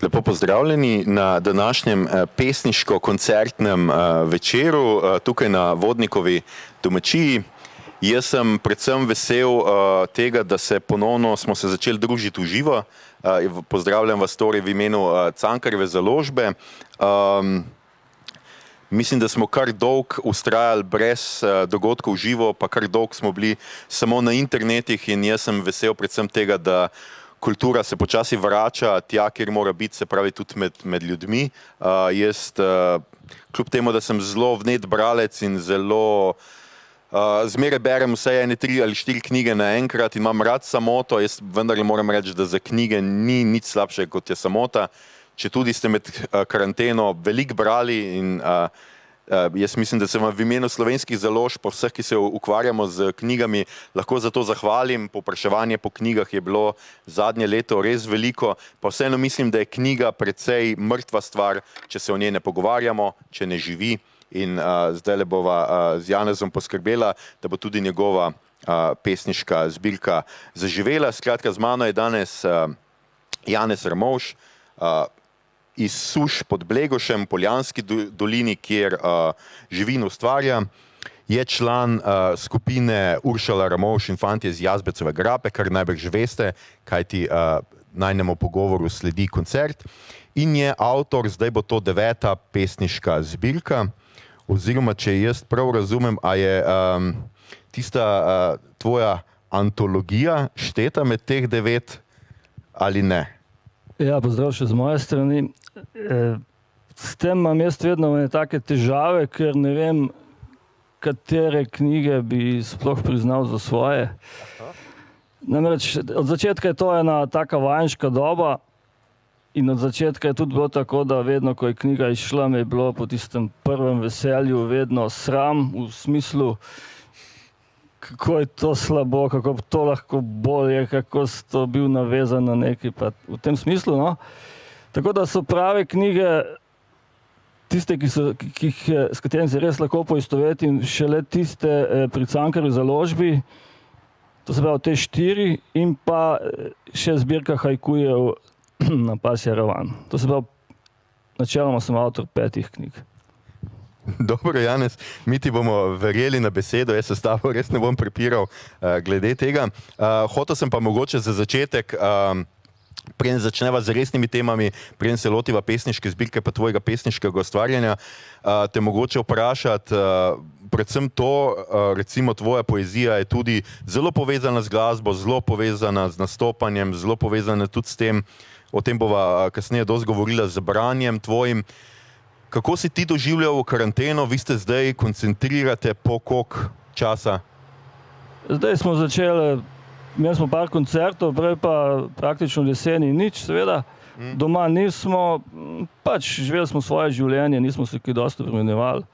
Lepo pozdravljeni na današnjem pesniško-koncertnem večeru tukaj na Vodnikovi domačiji. Jaz sem predvsem vesel tega, da smo se začeli družiti v živo. Pozdravljam vas torej v imenu Cankarjeve založbe. Mislim, da smo kar dolg vztrajali brez dogodkov v živo, pa kar dolg smo bili samo na internetih in jaz sem vesel predvsem tega, da kultura se počasi vrača tja, kjer mora biti, se pravi tudi med ljudmi. Jaz, kljub temu, da sem zelo vnet bralec in zelo zmeraj berem vse 3 ali 4 knjige naenkrat in imam rad samoto, jaz vendar moram reči, da za knjige ni nič slabše kot je samota. Četudi ste med karanteno veliko brali in jaz mislim, da se vam v imenu slovenskih založb, po vseh, ki se ukvarjamo z knjigami, lahko za to zahvalim. Povpraševanje po knjigah je bilo zadnje leto res veliko, pa vseeno mislim, da je knjiga precej mrtva stvar, če se o njej ne pogovarjamo, če ne živi. In zdajle bova z Janezom poskrbela, da bo tudi njegova pesniška zbirka zaživela. Skratka, z mano je danes Janez Ramovš, iz Suš pod Blegošem, Poljanski dolini, kjer živi in ustvarja. Je član skupine Uršula Ramovš in fantje z Jazbecove grape, kar najbrž veste, kajti najnemu pogovoru sledi koncert. In je avtor, zdaj bo to 9. pesniška zbirka, oziroma, če jaz prav razumem, a je tista tvoja antologija šteta med teh 9 ali ne? Ja, pozdrav še z moje strani. S tem imam jaz vedno take težave, ker ne vem, katere knjige bi sploh priznal za svoje. Namreč, od začetka je to ena taka vajenška doba in od začetka je tudi bilo tako, da vedno, ko je knjiga izšla, mi je bilo po tistem prvem veselju vedno sram, v smislu, kako je to slabo, kako bi to lahko bolje, kako si to bil navezan na nekaj, pa v tem smislu, no. Tako da so prave knjige, tiste, s katerimi se res lahko poistovetim, šele tiste pri Cankarjevi založbi, to se pravi te 4, in pa še zbirka hajkujev na Pasja ravan. To se pravi, načeloma sem avtor 5 knjig. Dobro, Janez, mi ti bomo verjeli na besedo, jaz se s tabo res ne bom prepiral glede tega. Hotel sem pa mogoče za začetek, preden začneva z resnimi temami, preden se lotiva pesniške zbirke pa tvojega pesniškega ustvarjanja, te mogoče vprašati predvsem to, recimo tvoja poezija je tudi zelo povezana z glasbo, zelo povezana z nastopanjem, zelo povezana tudi s tem, o tem bova kasneje dosti govorila, z branjem tvojim. Kako si ti doživljal karanteno? Vi ste zdaj koncentrirate po koliko časa? Zdaj smo začeli, imeli smo par koncertov, prej pa praktično jeseni nič, seveda. Doma nismo, pač živeli smo svoje življenje, nismo se kaj dosti obremenjevali.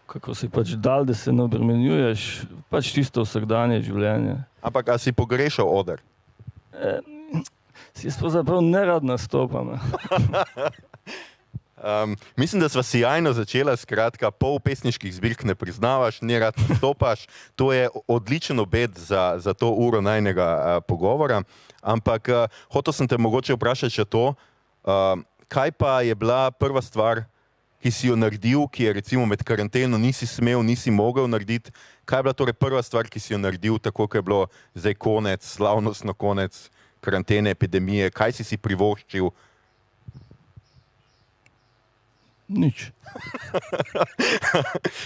Kako si pač dal, da se ne obremenjuješ, pač tisto vsakdanje življenje. Ampak a si pogrešal oder? Si pravzaprav nerad nastopam. Mislim, da sva sjajno začela, skratka, pol pesniških zbirk ne priznavaš, nerad nastopaš. To je odličen obet za to uro najnega pogovora. Ampak hotel sem te mogoče vprašati še to, kaj pa je bila prva stvar, ki si jo naredil, ki je recimo med karanteno nisi smel, nisi mogel narediti. Kaj je bila torej prva stvar, ki si jo naredil, tako ko je bilo zdaj konec, slavnostno konec karantene, epidemije? Kaj si privoščil? Nič.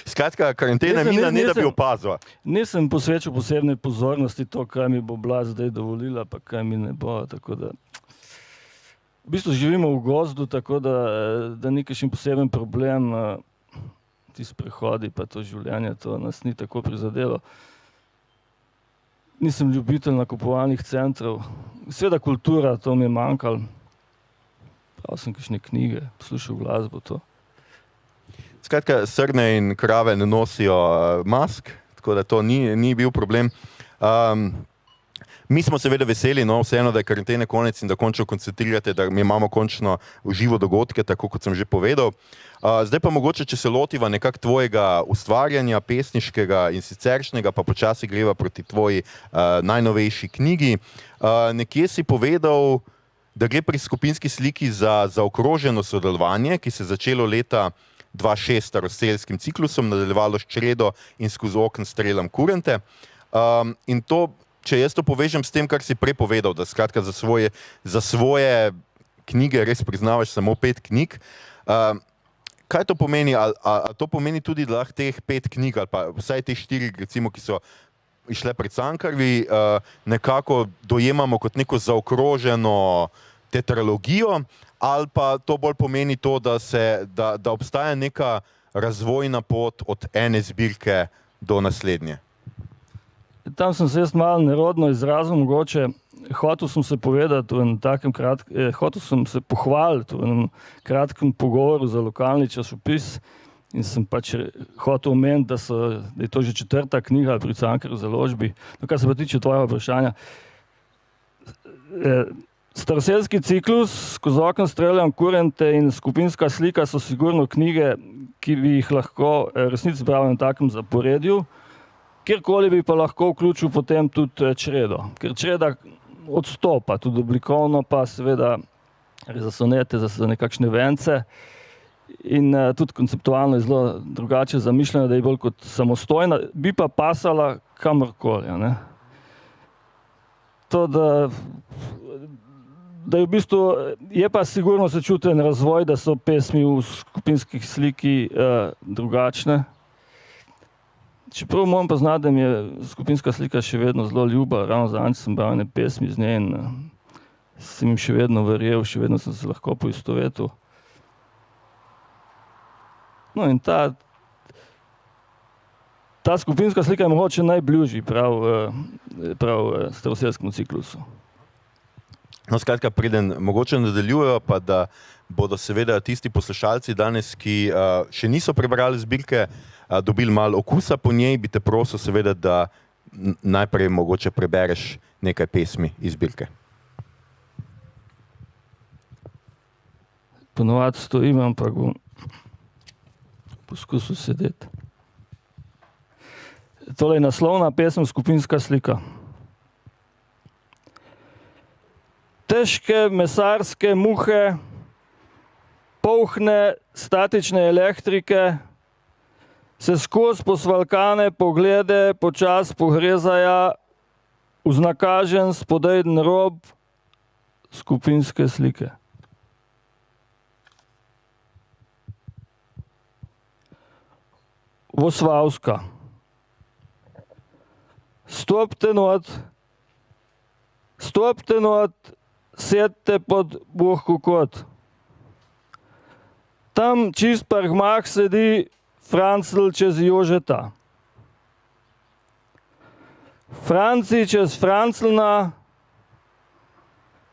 Skratka, karantena mina ne da bi opazila. Nisem posvečal posebne pozornosti to, kaj mi bo oblast zdaj dovolila, pa kaj mi ne bo, tako da... V bistvu živimo v gozdu, tako da ni kakšen poseben problem, ti sprehodi pa to življenje, to nas ni tako prizadelo. Nisem ljubitelj nakupovalnih centrov. Seveda kultura, to mi je manjkalo. Prav sem kakšne knjige, poslušal glasbo, to. Skratka, srne in krave ne nosijo mask, tako da to ni bil problem. Mi smo seveda veseli, no, vseeno, da je karantene konec in da končno koncentrirate, da mi imamo končno v živo dogodke, tako kot sem že povedal. Zdaj pa mogoče, če se lotiva nekako tvojega ustvarjanja, pesniškega in siceršnjega, pa počasi greva proti tvoji najnovejši knjigi. Nekje si povedal, da gre pri skupinski sliki za zaokroženo sodelovanje, ki se je začelo leta 2006 s staroseljskim ciklusom, nadaljevalo s čredo in skozi okn streljam kurente. In to, če jaz to povežem s tem, kar si prej povedal, da skratka za svoje knjige res priznavaš samo 5 knjig, kaj to pomeni? A to pomeni tudi, da lahko teh 5 knjig, ali pa vsaj te 4, recimo, ki so išle pred Cankarjevi, nekako dojemamo kot neko zaokroženo tetralogijo, ali pa to bolj pomeni to, da obstaja neka razvojna pot od ene zbirke do naslednje? Tam sem se jaz malo nerodno izrazil, mogoče. Hotel sem se povedati hotel sem se pohvaliti v enem kratkem pogovoru za lokalni časopis in sem pač hotel omeniti, da je to že 4. knjiga pri Cankarjevi založbi. No, kar se pa tiče tvojega vprašanja. Staroseljski ciklus, skozi okn streljam kurente in skupinska slika so sigurno knjige, ki bi jih lahko resnici bral na takem zaporedju, kjerkoli bi pa lahko vključil potem tudi čredo. Ker čreda odstopa, tudi oblikovno, pa seveda za sonete, za nekakšne vence in tudi konceptualno je zelo drugače zamišljena, da je bolj kot samostojna, bi pa pasala kamorkoli. To, da je v bistvu, je pa sigurno se čuten razvoj, da so pesmi v skupinskih sliki drugačne. Čeprav moram poznati, da mi je skupinska slika še vedno zelo ljuba, ravno zadnjič sem bral ene pesmi z nje in sem jim še vedno verjel, še vedno sem se lahko poistovetil. No in ta skupinska slika je mogoče najbližji prav staroseljskemu ciklusu. No, skratka, preden mogoče nadaljujejo, pa da bodo seveda tisti poslušalci danes, ki še niso prebrali zbirke, dobili malo okusa po njej, bi te prosil seveda, da najprej mogoče prebereš nekaj pesmi iz zbirke. Ponovadi stojim, ampak bom poskusil sedeti. Tole je naslovna pesem Skupinska slika. Težke mesarske muhe, polhne statične elektrike se skozi posvalkane poglede počas pogrezaja vznakažen spodejden rob skupinske slike. Vosvavska. Stopite not, sedite pod bohko kot. Tam čist pargmah sedi Francl čez Jožeta. Franci čez Franclna,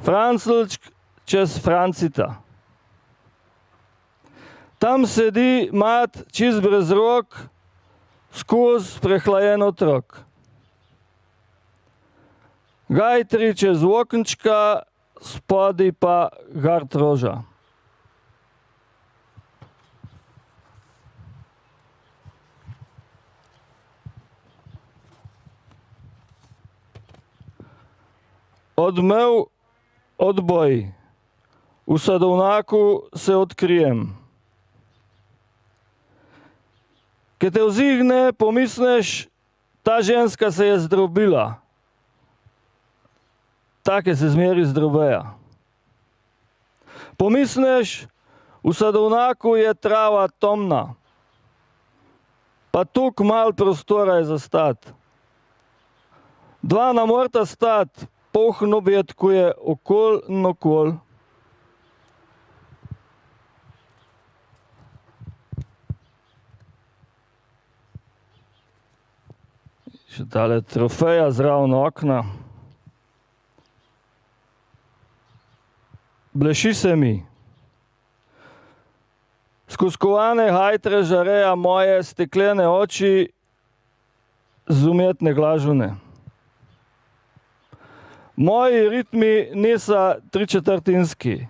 Franclčk čez Francita. Tam sedi mat čist brez rok, skozi prehlajen otrok. Gajtri čez okenčka, spodi pa gard roža. Odmev odboj, v sadovnaku se odkrijem. Ke te vzigne, pomisliš, ta ženska se je zdrobila. Take se zmeri zdrobeja. Pomisliš, v sadovnaku je trava tomna, pa tuk mal prostora je za stat. Dva ne morata stat, poln objetkuje okol in okol. Še tale trofeja zraven okna. Bleši se mi. Skozi kovane hajtre žareja moje steklene oči z umetne glažune. Moji ritmi niso tričetrtinski.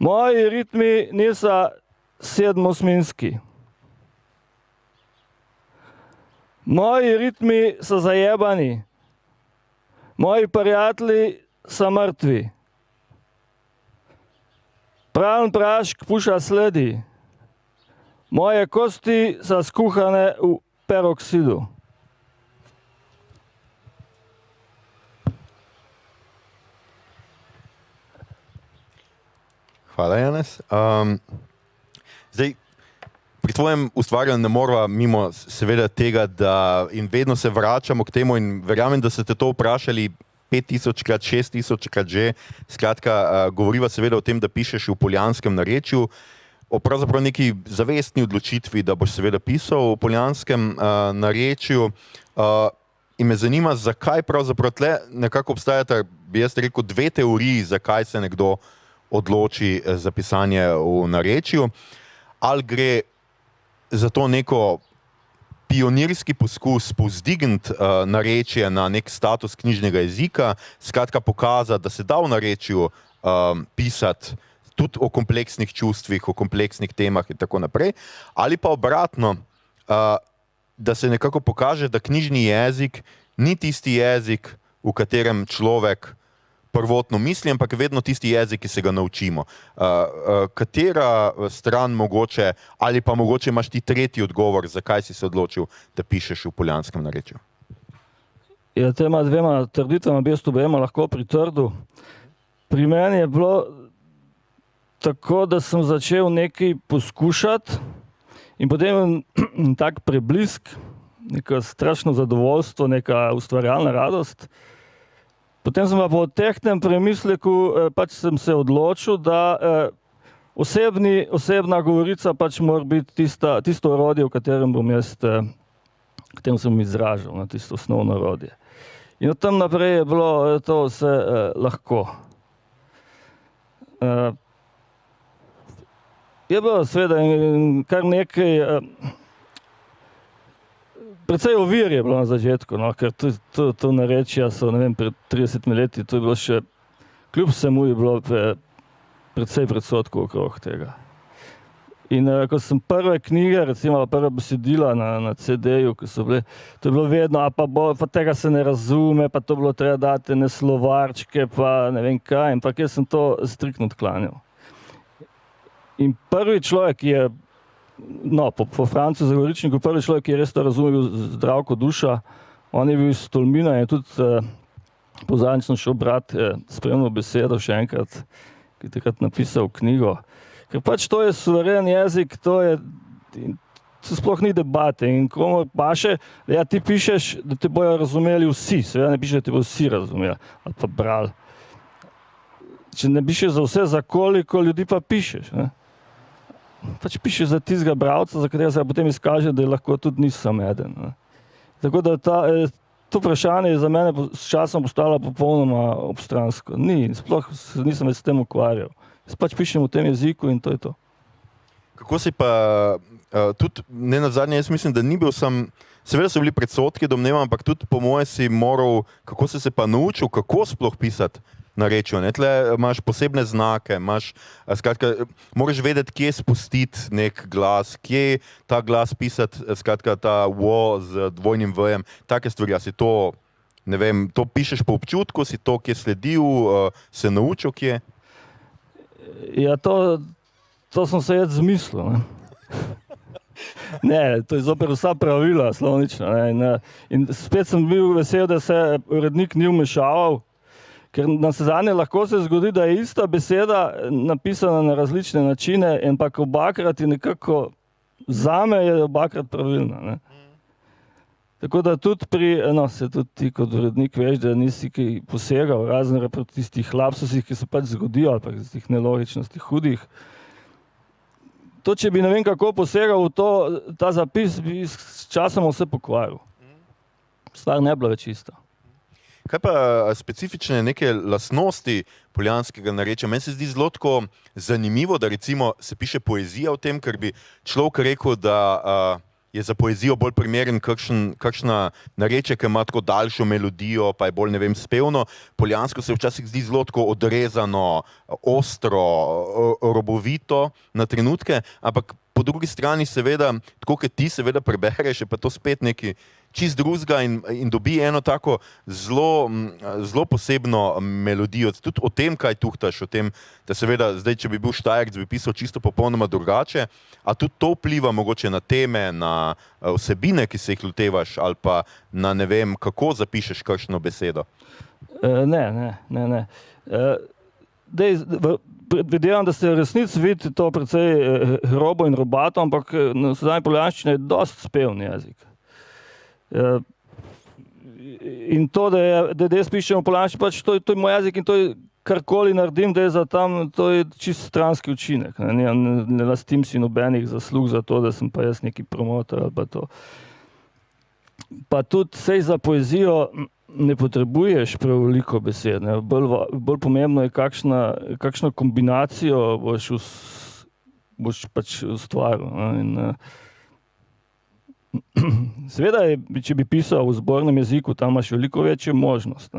Moji ritmi niso sedmosminski. Moji ritmi so zajebani. Moji prijatelji sa mrtvi. Praven prašk puša sledi. Moje kosti sa skuhane v peroksidu. Hvala, Janez. Zdaj, pri tvojem ustvarjanju ne morava mimo seveda tega, da in vedno se vračamo k temu in verjamem, da ste te to vprašali 5000-krat, 6000-krat že. Skratka, govoriva seveda o tem, da pišeš v poljanskem narečju, o pravzaprav neki zavestni odločitvi, da boš seveda pisal v poljanskem narečju. In me zanima, zakaj pravzaprav tle nekako obstajata, bi jaz rekel, dve teoriji, zakaj se nekdo odloči za pisanje v narečju. Ali gre za to neko pionirski poskus povzdigniti narečje na nek status knjižnega jezika, skratka pokazati, da se da v narečju pisati tudi o kompleksnih čustvih, o kompleksnih temah in tako naprej, ali pa obratno, da se nekako pokaže, da knjižni jezik ni tisti jezik, v katerem človek prvotno misli, ampak je vedno tisti jezik, ki se ga naučimo. Katera stran mogoče, ali pa mogoče imaš ti tretji odgovor, zakaj si se odločil, da pišeš v poljanskem narečju? Ja, tema dvema trditvama bi jaz obema lahko pritrdil. Pri meni je bilo tako, da sem začel nekaj poskušati in potem tak preblisk, neko strašno zadovoljstvo, neka ustvarjalna radost. Potem sem pa po tehtnem premisleku pač sem se odločil, da osebna govorica pač mora biti tisto orodje, v katerem bom jaz, v katerem sem izražal, na tisto osnovno orodje. In od tam naprej je bilo to vse lahko. Je bilo seveda kar nekaj, precej ovir je bilo na začetku, no, ker to narečja so, ne vem, pred 30 leti, to je bilo še, kljub vsemu je bilo precej predsodkov okrog tega. In ko sem prve knjige, recimo prva besedila na CD-ju, ko so bile, to je bilo vedno, pa tega se ne razume, pa to bilo treba dati ene slovarčke, pa ne vem kaj, ampak jaz sem to striktno odklanjal. In prvi človek, ki je, no, po Francu Zagoričniku, prvi človek, ki je res to razumel, Zdravko Duša, on je bil iz Tolmina in tudi po zadnjič sem šel brat spremno besedo še enkrat, ki je takrat napisal knjigo. Ker pač to je suveren jezik, to sploh ni debate in komu paše, da ja, ti pišeš, da te bojo razumeli vsi, seveda ne pišeš, da te bojo vsi razumeli ali pa brali. Če ne pišeš za vse, za koliko ljudi pa pišeš, ne? Pač pišeš za tistega bralca, za katerega se potem izkaže, da je lahko tudi ni sam eden. Ne? Tako da to vprašanje je za mene s časom postalo popolnoma obstransko. Sploh nisem več s tem ukvarjal. Jaz pač pišem v tem jeziku in to je to. Kako si pa, tudi ne nazadnje, jaz mislim, da ni bil sam, seveda so bili predsodki, domnevam, ampak tudi po moje si moral, kako si se pa naučil, kako sploh pisati narečju, ne? Tle imaš posebne znake, skratka, moraš vedeti, kje spustiti nek glas, kje ta glas pisati, skratka, ta wo z dvojnim v-jem, take stvari, a si to, ne vem, to pišeš po občutku, si to, kje sledil, se naučil, kje? Ja, to sem se jaz zmislil, ne. Ne, to je zopet vsa pravila, slovnična, ne. In spet sem bil vesel, da se urednik ni vmešaval, ker navsezadnje lahko se zgodi, da je ista beseda napisana na različne načine, ampak obakrat je nekako, zame je obakrat pravilna, ne. Tako da tudi se tudi ti kot urednik veš, da nisi kaj posegal, razen pri tistih lapsusih, ki se pač zgodijo, ali pa tistih nelogičnosti hudih. To, če bi ne vem kako posegal v to, ta zapis bi s časom vse pokvaril. Stvar ne bila več ista. Kaj pa specifične neke lastnosti poljanskega narečja? Meni se zdi zelo tako zanimivo, da recimo se piše poezija o tem, ker bi človek rekel, da je za poezijo bolj primeren kakšna narečje, ki ima tako daljšo melodijo, pa je bolj, ne vem, spevno. Poljansko se včasih zdi zelo tako odrezano, ostro, robovito na trenutke, ampak po po drugi strani seveda, tako kot ti seveda prebereš, je pa to spet neki čist drugega in dobi eno tako zelo posebno melodijo. Tudi o tem, kaj tuhtaš, o tem, da seveda zdaj, če bi bil Štajerc, bi pisal čisto popolnoma drugače, a tudi to vpliva mogoče na teme, na vsebine, ki se jih lotevaš, ali pa na ne vem, kako zapišeš kakšno besedo. Ne. Predvidevam, da se resnici vidi to precej grobo in robato, ampak na sedaj poljanščina je dosti spevni jezik. In to, da jaz pišem v poljanščini, pač to je moj jezik in to je karkoli naredim, da je za tam, to je čist stranski učinek. Ne lastim si nobenih zaslug za to, da sem pa jaz neki promotor ali pa to. Pa tudi sej za poezijo ne potrebuješ prav veliko besed. Bolj pomembno je, kakšno kombinacijo boš pač ustvaril. Seveda, če bi pisal v zbornem jeziku, tam imaš veliko večjo možnost.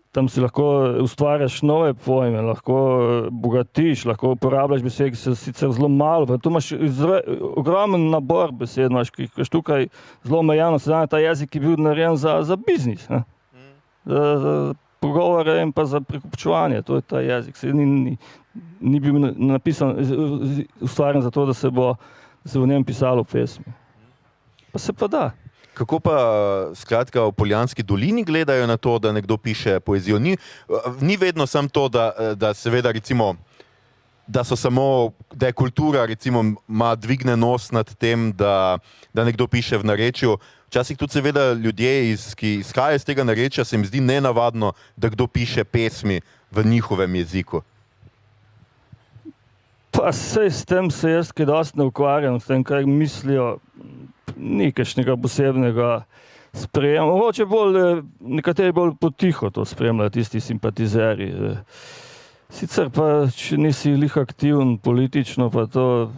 Tam si lahko ustvarjaš nove pojme, lahko bogatiš, lahko uporabljaš besede, ki so sicer zelo malo. Tu imaš ogromen nabor besed, ki je tukaj zelo omejeno. Sedaj ta jezik je bil narejen za biznis, za pogovore in pa za prekupčevanje. To je ta jezik. Ni bil napisan, ustvarjen za to, da se bo v njem pisalo pesmi. Pa se pa da. Kako pa skratka v Poljanski dolini gledajo na to, da nekdo piše poezijo? Ni vedno samo to, da seveda recimo, da je kultura recimo ima dvigne nos nad tem, da nekdo piše v narečju. Včasih tudi seveda ljudje, ki izhajajo iz tega narečja, se jim zdi nenavadno, da kdo piše pesmi v njihovem jeziku. Pa sej s tem se jaz kaj dosti ne ukvarjam, s tem, kaj mislijo, ni kakšnega posebnega sprejema. Mogoče nekateri bolj potiho to spremljajo, tisti simpatizeri. Sicer pa, če nisi lih aktiven politično, pa to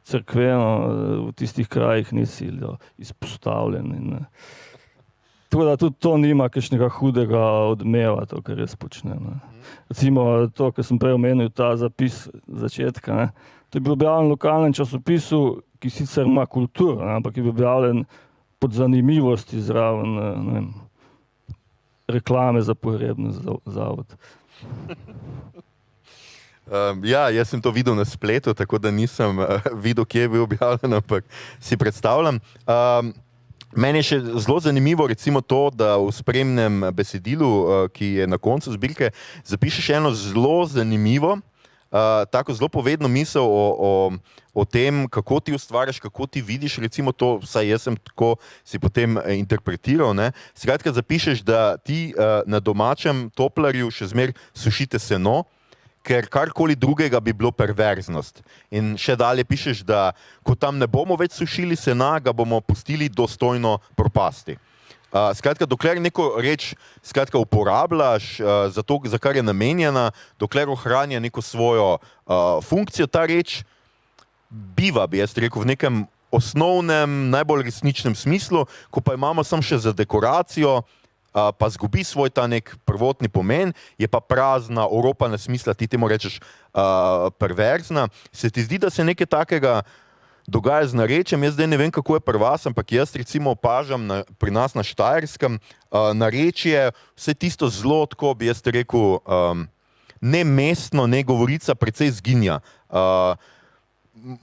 cerkveno v tistih krajih nisi izpostavljen. Tako da tudi to nima kakšnega hudega odmeva, to, kar jaz počnem. Recimo to, kar sem prej omenil, ta zapis začetka. To je bil objavljen v lokalnem časopisu, ki sicer ima kulturo, ampak je bil objavljen pod zanimivosti zraven reklame za pogrebni zavod. Ja, jaz sem to videl na spletu, tako da nisem videl, kje je bil objavljen, ampak si predstavljam. Meni je še zelo zanimivo recimo to, da v spremnem besedilu, ki je na koncu zbirke, zapišeš eno zelo zanimivo, tako zelo povedno misel o tem, kako ti ustvarjaš, kako ti vidiš, recimo to, vsaj jaz sem tako si potem interpretiral. Skratka, zapišeš, da ti na domačem toplarju še zmer sušite seno, ker karkoli drugega bi bilo perverznost. In še dalje pišeš, da ko tam ne bomo več sušili sena, ga bomo pustili dostojno propasti. Skratka, dokler neko reč uporabljaš za to, za kar je namenjena, dokler ohranja neko svojo funkcijo, ta reč biva, bi jaz rekel, v nekem osnovnem, najbolj resničnem smislu, ko pa imamo samo še za dekoracijo, pa zgubi svoj ta nek prvotni pomen, je pa prazna, oropana smisla, ti temu rečeš perverzna. Se ti zdi, da se nekaj takega dogaja z narečjem? Jaz zdaj ne vem, kako je pri vas, ampak jaz recimo opažam pri nas na Štajerskem narečje, vse tisto zelo, tako bi jaz rekel, ne mestno, ne govorica, precej zginja.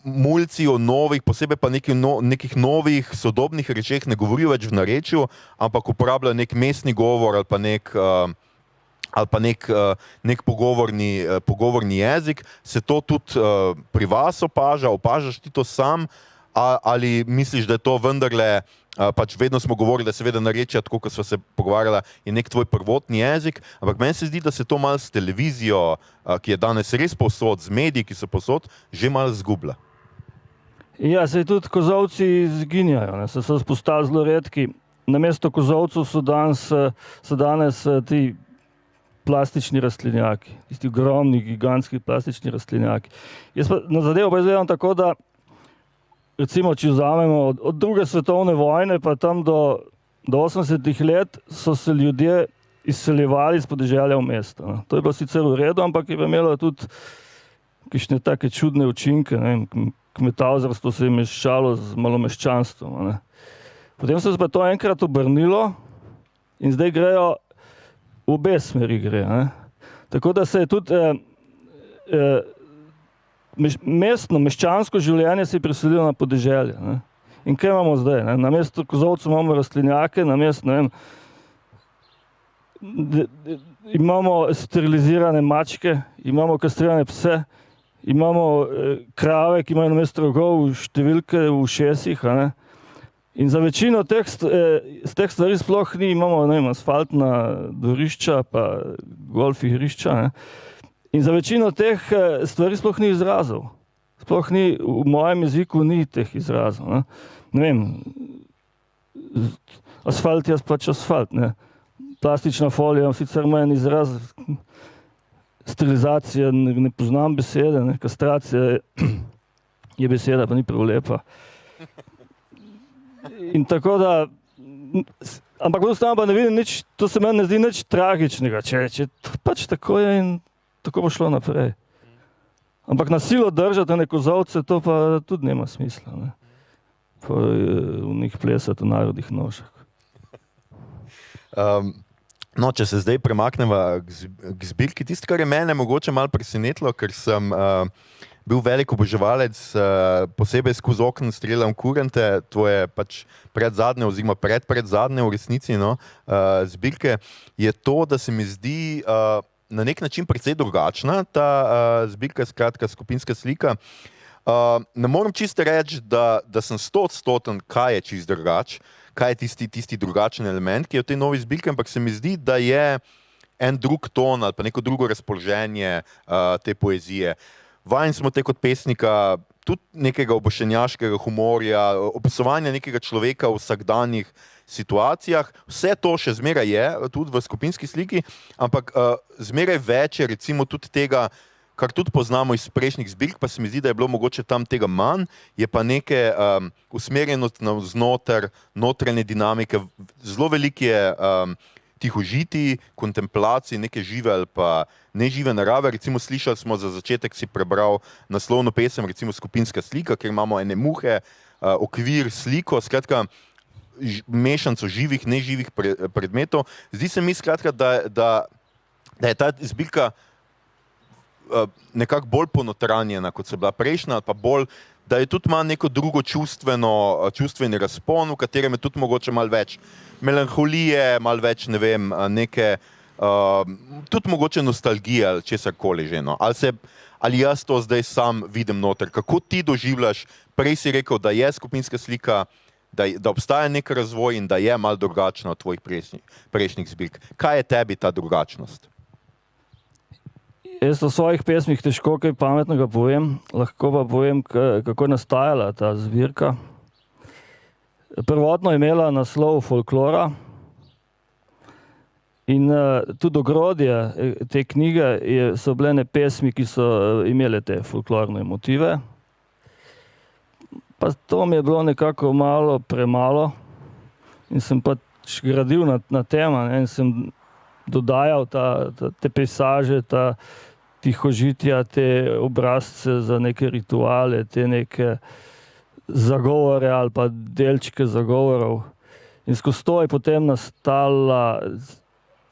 Mulci o novih, posebej pa nekih novih sodobnih rečeh ne govorijo več v narečju, ampak uporabljajo nek mestni govor ali pa nek pogovorni jezik. Se to tudi pri vas opažaš ti to sam, ali misliš, da je to vendarle, pač vedno smo govorili, da seveda narečja, tako kot sva se pogovarjala, je nek tvoj prvotni jezik, ampak meni se zdi, da se to malo s televizijo, ki je danes res povsod, z mediji, ki so povsod, že malo zgublja. Ja, se tudi kozolci zginjajo, so postali zelo redki. Namesto kozolcev so danes ti plastični rastlinjaki, tisti ogromni, gigantski plastični rastlinjaki. Jaz pa na zadevo pa izgledam tako, da recimo, če vzamemo od druge svetovne vojne, pa tam do 80-ih let so se ljudje izseljevali iz podeželja v mesto. To je bilo sicer v redu, ampak je imelo tudi kakšne take čudne učinke, ne vem, kmetavzarstvo se je mešalo z malomeščanstvom. Ne. Potem se pa to enkrat obrnilo in zdaj grejo v obe smeri gre. Ne. Tako da se je tudi mestno, meščansko življenje se je preselilo na podeželje. Ne. In kaj imamo zdaj? Ne? Na mesto kozovcev imamo rastlinjake, na mesto, ne vem, imamo sterilizirane mačke, imamo kastrirane pse, imamo krave, ki imajo na mesto rogov številke v ušesih. Ne? In za večino teh stvari sploh ni, imamo, ne vem, asfaltna dvorišča, pa golf igrišča. Ne? In za večino teh stvari sploh ni izrazov. Sploh ni, v mojem jeziku ni teh izrazov. Ne vem, asfalt je pač asfalt, ne. Plastična folija, sicer ima en izraz, sterilizacija, ne poznam besede, ne. Kastracija je beseda, pa ni prav lepa. In tako da, ampak pa ne vidim nič, to se meni ne zdi nič tragičnega, če pač tako je in tako bo šlo naprej. Ampak na silo držati ene kozovce, to pa tudi nema smisla. Ne? V njih plesati v narodih nožah. No, če se zdaj premakneva k zbirki, tisto, kar je mene mogoče malo presenetilo, ker sem bil velik oboževalec, posebej skozi okno streljam kurente, to je pač predzadnje oziroma predpredzadnje v resnici, no, zbirke, je to, da se mi zdi na nek način precej drugačna ta zbirka, skratka skupinska slika. Ne moram čisto reči, da sem 100%, kaj je čisto drugač, kaj je tisti drugačen element, ki je v tej novi zbirki, ampak se mi zdi, da je en drug ton ali pa neko drugo razpoloženje te poezije. Vajen smo te kot pesnika tudi nekega obošenjaškega humorja, opisovanja nekega človeka v vsakdanjih situacijah. Vse to še zmeraj je, tudi v skupinski sliki, ampak zmeraj več je recimo tudi tega, kar tudi poznamo iz prejšnjih zbirk, pa se mi zdi, da je bilo mogoče tam tega manj, je pa neke usmerjenost navznoter, notranje dinamike, zelo veliko je tihožitij, kontemplacij, neke žive ali pa nežive narave. Recimo slišali smo za začetek, si prebral naslovno pesem, recimo skupinska slika, kjer imamo ene muhe, okvir, sliko, skratka mešanco živih, neživih predmetov. Zdi se mi skratka, da je ta zbirka nekako bolj ponotranjena, kot se bila prejšnja, ali pa bolj, da je tudi malo neko drugo čustveni razpon, v katerem je tudi mogoče malo več melanholije, malo več, ne vem, neke, tudi mogoče nostalgije ali česarkoli že, no. Ali jaz to zdaj sam vidim noter, kako ti doživljaš, prej si rekel, da je skupinska slika, da obstaja nek razvoj in da je malo drugačna od tvojih prejšnjih zbirk. Kaj je tebi ta drugačnost? Jaz v svojih pesmih težko kaj pametnega povem, lahko pa povem, kako je nastajala ta zbirka. Prvotno je imela naslov Folklora in tudi ogrodje te knjige so bile ene pesmi, ki so imele te folklorne motive. Pa to mi je bilo nekako malo premalo in sem pač gradil na tem in sem dodajal te pejsaže, tihožitja, te obrazce za neke rituale, te neke zagovore ali pa delčke zagovorov. In skozi to je potem nastala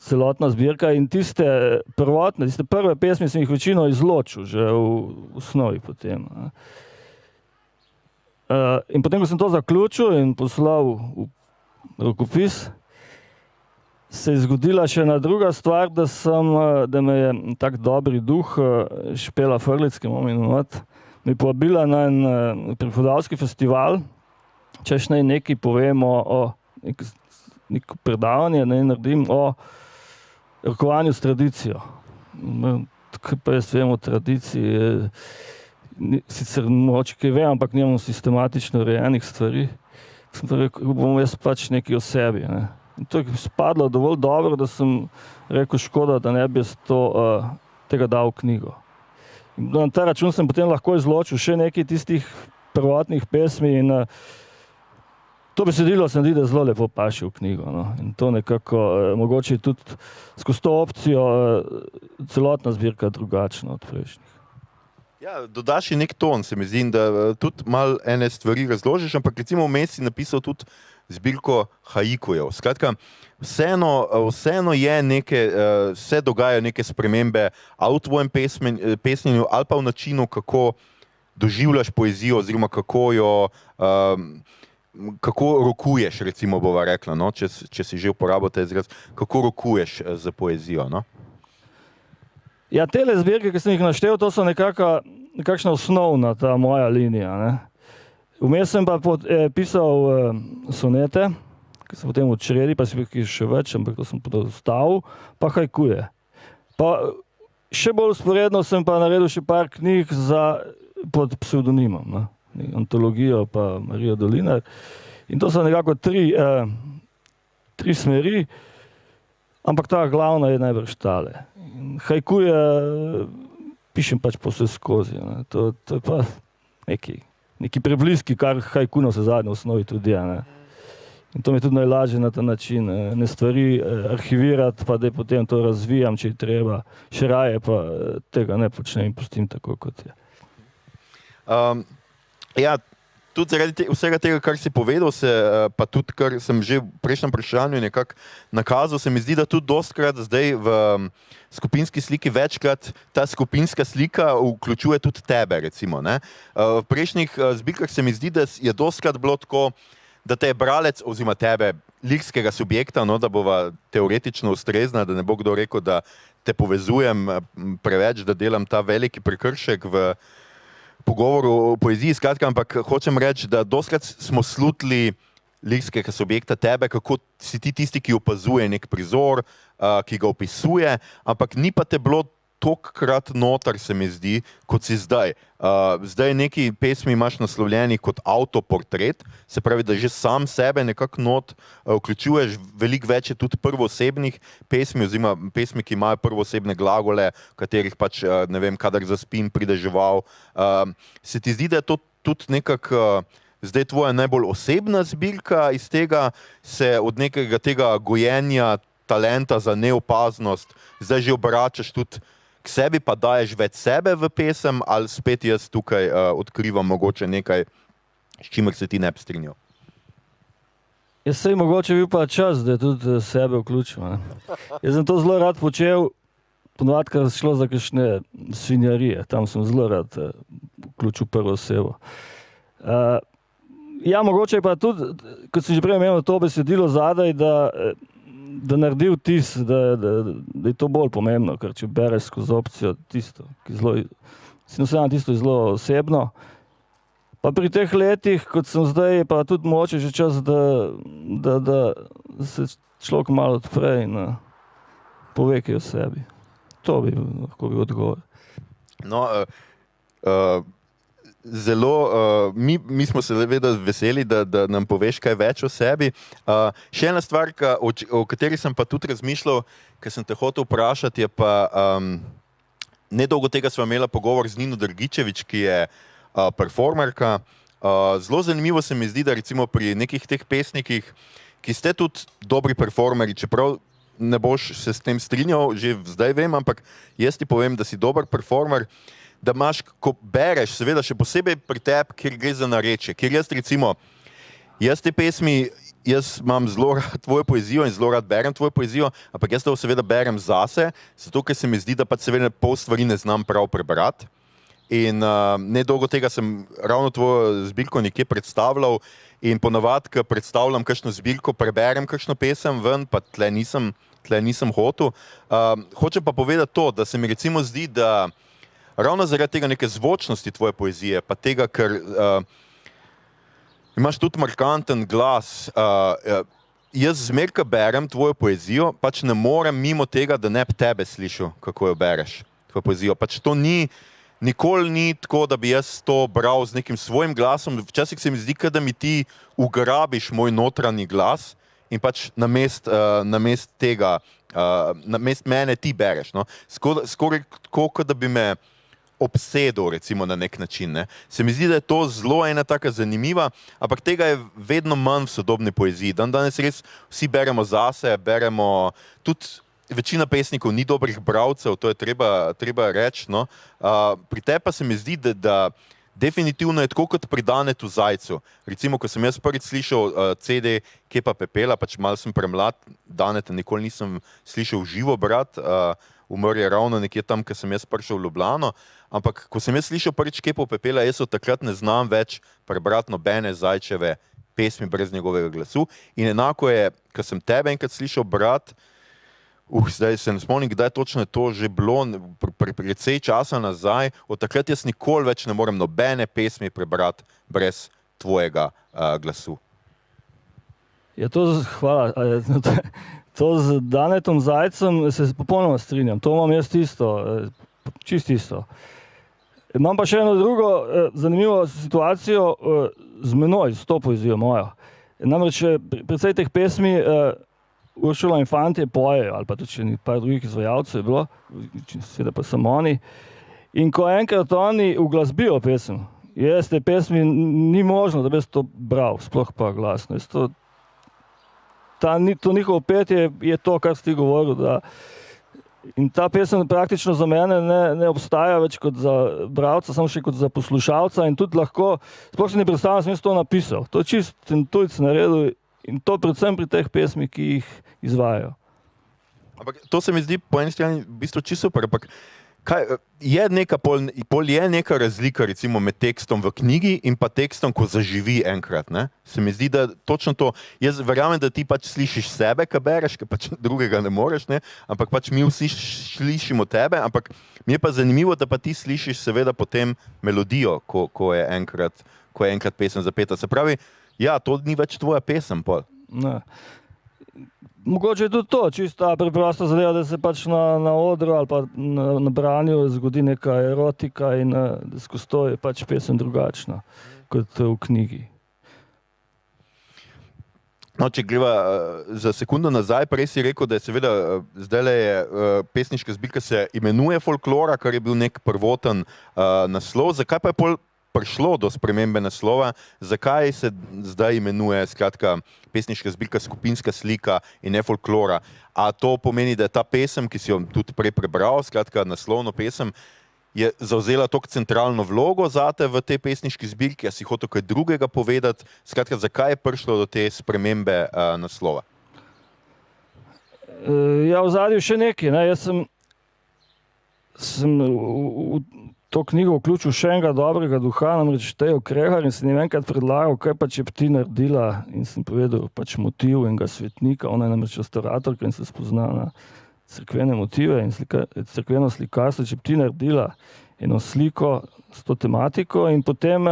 celotna zbirka in tiste prve pesmi sem jih večino izločil že v osnovi potem. In potem, ko sem to zaključil in poslal v rokopis, se je zgodila še ena druga stvar, da me je tak dobri duh, Špela Frlic, ki imam imenovat, me povabila na en prihodavski festival, češ naj nekaj povemo o neko predavanje, naj naredim o rokovanju s tradicijo. Kaj pa jaz vem o tradiciji, sicer mogoče kaj vem, ampak nimam sistematično urejenih stvari. Sem pa rekel, bom jaz pač nekaj o sebi, ne. In to je spadlo dovolj dobro, da sem rekel, škoda, da ne bi tega dal v knjigo. In na ta račun sem potem lahko izločil še nekaj tistih prvotnih pesmi in to besedilo se mi zdi, da zelo lepo paše v knjigo. No. In to nekako, mogoče tudi skozi to opcijo celotna zbirka drugačna od prejšnjih. Ja, dodaš nek ton, se mi zdi, da tudi malo ene stvari razložiš, ampak recimo vmes si napisal tudi zbirko haikujev. Skratka, vseeno je neke, se dogajajo neke spremembe ali v tvojem pesnjenju ali pa v načinu, kako doživljaš poezijo oziroma kako rokuješ, recimo bova rekla, no? Če si že uporabil ta izraz, kako rokuješ za poezijo, no? Ja, tele zbirke, ki sem jih naštel, to so nekakšna osnovna ta moja linija, ne. Vmes sem pa pisal sonete, ki so potem odčredi, pa si še več, ampak to sem podostavil, pa hajkuje. Pa še bolj usporedno sem pa naredil še par knjig pod psevdonimom, ne. Antologijo pa Marijo Dolinar. In to so nekako tri smeri, ampak ta glavna je najbrž tale. Hajkuje pišem pač po vse skozi. Ne. To je pa neki prebliski, kar hajku na vse zadnje osnovi tudi je. Ne. In to mi je tudi najlažje na ta način, ne stvari arhivirati, pa da potem to razvijam, če je treba. Še raje pa tega ne počnem in pustim tako, kot je. Ja, tudi zaradi vsega tega, kar si povedal, pa tudi, kar sem že v prejšnjem vprašanju nekako nakazal, se mi zdi, da tudi dostkrat zdaj v skupinski sliki večkrat ta skupinska slika vključuje tudi tebe, recimo, ne. V prejšnjih zbirkah se mi zdi, da je dostkrat bilo tako, da te je bralec oziroma tebe, lirskega subjekta, no, da bova teoretično ustrezna, da ne bo kdo rekel, da te povezujem preveč, da delam ta veliki prekršek v pogovoru o poeziji, skratka, ampak hočem reči, da dostkrat smo slutili lirskega subjekta tebe, kako si ti tisti, ki opazuje nek prizor, ki ga opisuje, ampak ni pa te bilo tolikrat noter, se mi zdi, kot si zdaj. Zdaj neki pesmi imaš naslovljeni kot avtoportret, se pravi, da že sam sebe nekako not vključuješ, veliko več je tudi prvoosebnih pesmi, oziroma pesmi, ki imajo prvoosebne glagole, v katerih pač, ne vem, kadar zaspim, pride žival. Se ti zdi, da je to tudi nekako zdaj tvoja najbolj osebna zbirka, iz tega se od nekega tega gojenja talenta za neopaznost zdaj že obračaš tudi k sebi, pa daješ več sebe v pesem, ali spet jaz tukaj odkrivam mogoče nekaj, s čimer se ti ne bi strinjal? Jaz sej mogoče bil pa čas, da je tudi sebe vključil, ne. Jaz sem to zelo rad počel, ponovadi, ker šlo za kakšne svinjarije, tam sem zelo rad vključil prvo osebo. Ja, mogoče pa tudi, kot sem že prej omenil, to besedilo zadaj, da naredi vtis, da je to bolj pomembno, ker če bereš skozi opcijo tisto, ki si vseeno tisto zelo osebno. Pa pri teh letih, kot sem zdaj, pa tudi mogoče že čas, da se človek malo odpre in pove kaj o sebi. To bi lahko bil odgovor. No, mi smo se seveda veseli, da nam poveš kaj več o sebi. Še ena stvar, o kateri sem pa tudi razmišljal, ker sem te hotel vprašati, je pa nedolgo tega sva imela pogovor z Nino Drgičevič, ki je performerka. Zelo zanimivo se mi zdi, da recimo pri nekih teh pesnikih, ki ste tudi dobri performeri, čeprav ne boš se s tem strinjal, že zdaj vem, ampak jaz ti povem, da si dober performer, da imaš, ko bereš, seveda še posebej pri tebi, kjer gre za narečje, kjer jaz te pesmi, jaz imam zelo rad tvojo poezijo in zelo rad berem tvojo poezijo, ampak jaz to seveda berem zase, zato ker se mi zdi, da pač seveda pol stvari ne znam prav prebrati. In nedolgo tega sem ravno tvojo zbirko nekje predstavljal in ponavadi, ko predstavljam kakšno zbirko, preberem kakšno pesem ven, pa tle nisem hotel. Hočem pa povedati to, da se mi recimo zdi, da ravno zaradi tega neke zvočnosti tvoje poezije, pa tega, ker imaš tudi markanten glas, jaz zmeraj, ko berem tvojo poezijo, pač ne morem mimo tega, da ne bi tebe slišal, kako jo bereš, tvojo poezijo. Pač to nikoli ni tako, da bi jaz to bral z nekim svojim glasom. Včasih se mi zdi, da mi ti ugrabiš moj notranji glas in pač namest tega, namest mene ti bereš. No? Skoraj tako, da bi me obsedel, recimo, na nek način. Ne? Se mi zdi, da je to zelo ena taka zanimiva, ampak tega je vedno manj v sodobni poeziji. Danes res vsi beremo zase, beremo tudi večina pesnikov ni dobrih bralcev, to je treba reči. No. Pri tebi pa se mi zdi, da definitivno je tako kot pri Danetu Zajcu. Recimo, ko sem jaz prvič slišal CD Kepa Pepela, pač malo sem premlad, Daneta nikoli nisem slišal živo brati, umrl je ravno nekje tam, ko sem jaz prišel v Ljubljano, ampak ko sem jaz slišal prvič Kepa Pepela, jaz od takrat ne znam več prebrati nobene Zajčeve pesmi brez njegovega glasu. In enako je, ko sem tebe enkrat slišal brati, zdaj se ne spomnim, kdaj točno je to že bilo, precej časa nazaj, od takrat jaz nikoli več ne morem nobene pesmi prebrati brez tvojega glasu. Hvala. To z Danetom Zajcem se popolnoma strinjam. To imam jaz čisto isto. Imam pa še eno drugo zanimivo situacijo z menoj, s to poezijo mojo. Namreč precej teh pesmi Uršula in fantje pojejo, ali pa tudi še par drugih izvajalcev je bilo, seveda pa samo oni. In ko enkrat oni uglasbijo pesem, jaz te pesmi ni možno, da bi to bral, sploh pa glasno. To njihovo petje je to, kar si ti govoril. In ta pesem praktično za mene ne obstaja več kot za bralca, samo še kot za poslušalca in tudi lahko, sploh se ne predstavljam, sem jaz to napisal. To je čist en tujc naredil in to predvsem pri teh pesmih, ki jih izvajajo. Ampak to se mi zdi po eni strani v bistvu čisto super, ampak je neka razlika recimo med tekstom v knjigi in pa tekstom, ko zaživi enkrat, ne? Se mi zdi, da točno to, jaz verjamem, da ti pač slišiš sebe, ko bereš, ker pač drugega ne moreš, ne? Ampak pač mi vsi slišimo tebe, ampak mi je pa zanimivo, da pa ti slišiš seveda potem melodijo, ko je enkrat pesem zapeta. Se pravi, ja, to ni več tvoja pesem, pol. Ne. Mogoče je tudi to, čista preprosta zadeva, da se pač na odru ali pa na branju zgodi neka erotika in skozi to je pač pesem drugačna kot v knjigi. No, če greva za sekundo nazaj, prej si rekel, da je seveda zdajle pesniška zbirka se imenuje Folklora, kar je bil nek prvoten naslov. Zakaj pa je pol prišlo do spremembe naslova, zakaj se zdaj imenuje skratka pesniška zbirka Skupinska slika in ne Folklora? A to pomeni, da je ta pesem, ki si jo tudi prej prebral, skratka naslovno pesem, je zavzela toliko centralno vlogo zate v tej pesniški zbirki, a si hotel kaj drugega povedati? Skratka, zakaj je prišlo do te spremembe naslova? Ja, v zadnjem še nekaj. Jaz sem v to knjigo vključil še enega dobrega duha, namreč Tejo Krehar, in sem jim enkrat predlagal, kaj pa če bi ti naredila, in sem povedal pač motiv enega svetnika, ona je namreč restauratorka in se spozna na cerkvene motive in cerkveno slikarstvo, če bi ti naredila eno sliko s to tematiko in potem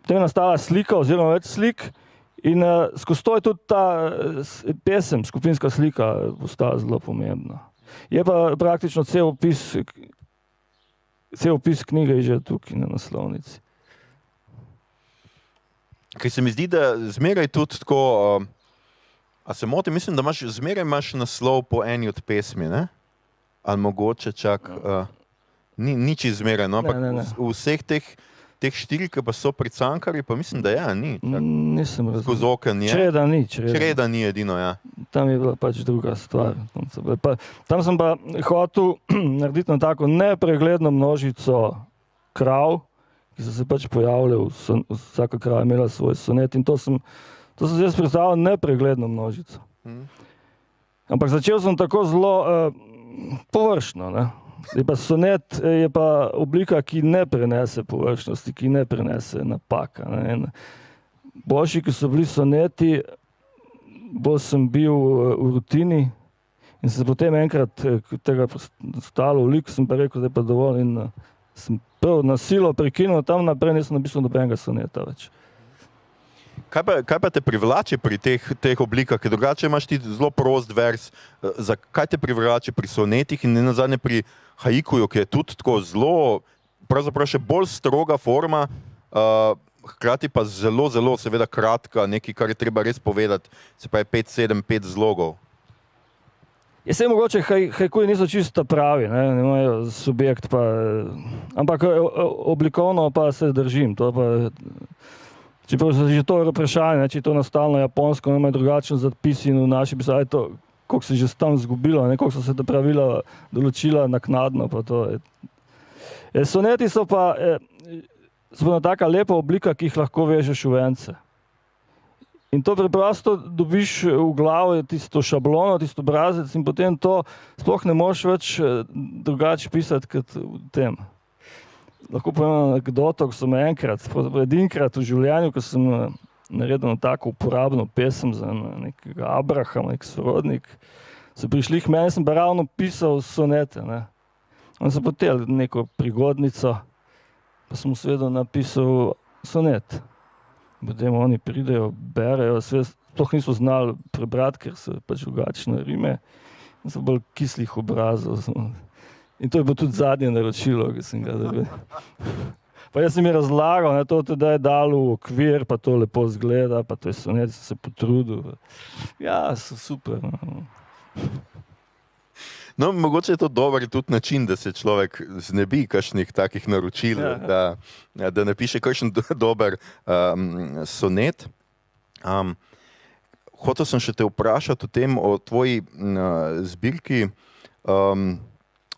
je nastala slika oziroma več slik in skozi to je tudi ta pesem, skupinska slika, postala zelo pomembna. Je pa praktično cel opis knjige je že tukaj na naslovnici. Kaj se mi zdi, da zmeraj tudi tako, a se motim, mislim, da zmeraj imaš naslov po eni od pesmi, ne? Ali mogoče čak, ni čisto zmeraj, no, ampak v vseh teh štirih, ki pa so pri Cankarju, pa mislim, da ni. Nisem razumel. Skozi oken je. Čreda ni edino, ja. Tam je bila pač druga stvar. Tam sem pa hotel narediti na tako nepregledno množico krav, ki so se pač pojavljali, vsaka krava je imela svoj sonet in to sem jaz predstavljal nepregledno množico. Ampak začel sem tako zelo površno, ne. Sonet je pa oblika, ki ne prenese površnosti, ki ne prenese napaka. Boljši, ki so bili soneti, bolj sem bil v rutini in se potem enkrat tega stalo vlik, sem pa rekel, da je pa dovolj in sem prav na silo prekinul, tam naprej nisem napisal nobenega soneta več. Kaj pa te privlači pri teh oblikah, ker drugače imaš ti zelo prost vers, kaj te privlači pri sonetih in ne nazadnje pri haikuju, ki je tudi tako zelo, pravzaprav še bolj stroga forma, hkrati pa zelo, zelo seveda kratka, nekaj, kar je treba res povedati, se pravi 5, 7, 5 zlogov. Jaz se mogoče haikuji niso čisto pravi, ne imajo subjekt pa, ampak oblikovno pa se držim, to pa čeprav se že to vprašanje, če je to nastalno japonsko, imajo drugačen zapis in v naši pisali to koliko se že tam zgubilo, ne, koliko so se ta pravila določila naknadno. Pa to. Soneti so pa taka lepa oblika, ki jih lahko vežeš v vence. In to preprosto dobiš v glavo, tisto šablono, tisto obrazec in potem to sploh ne moreš več drugače pisati kot v tem. Lahko povem anekdoto, ko sem edinkrat v življenju, ko sem naredil tako uporabno pesem za nekega Abrahama, nek sorodnik, so prišli k meni, sem pa ravno pisal sonete. Ne. On so potel neko prigodnico, pa sem seveda napisal sonet. Potem oni pridejo, berejo, sploh niso znali prebrati, ker so pač drugačne rime. In so bolj kislih obrazov. In to je bilo tudi zadnje naročilo, ki sem ga dobil. Pa jaz sem jim razlagal, ne, to teda je dalo v okvir, pa to lepo zgleda, pa to je sonet, sem se potrudil. Ja, so super. No, mogoče je to dober tudi način, da se človek znebi kakšnih takih naročil, da napiše kakšen dober sonet. Hotel sem še te vprašati o tvoji zbirki.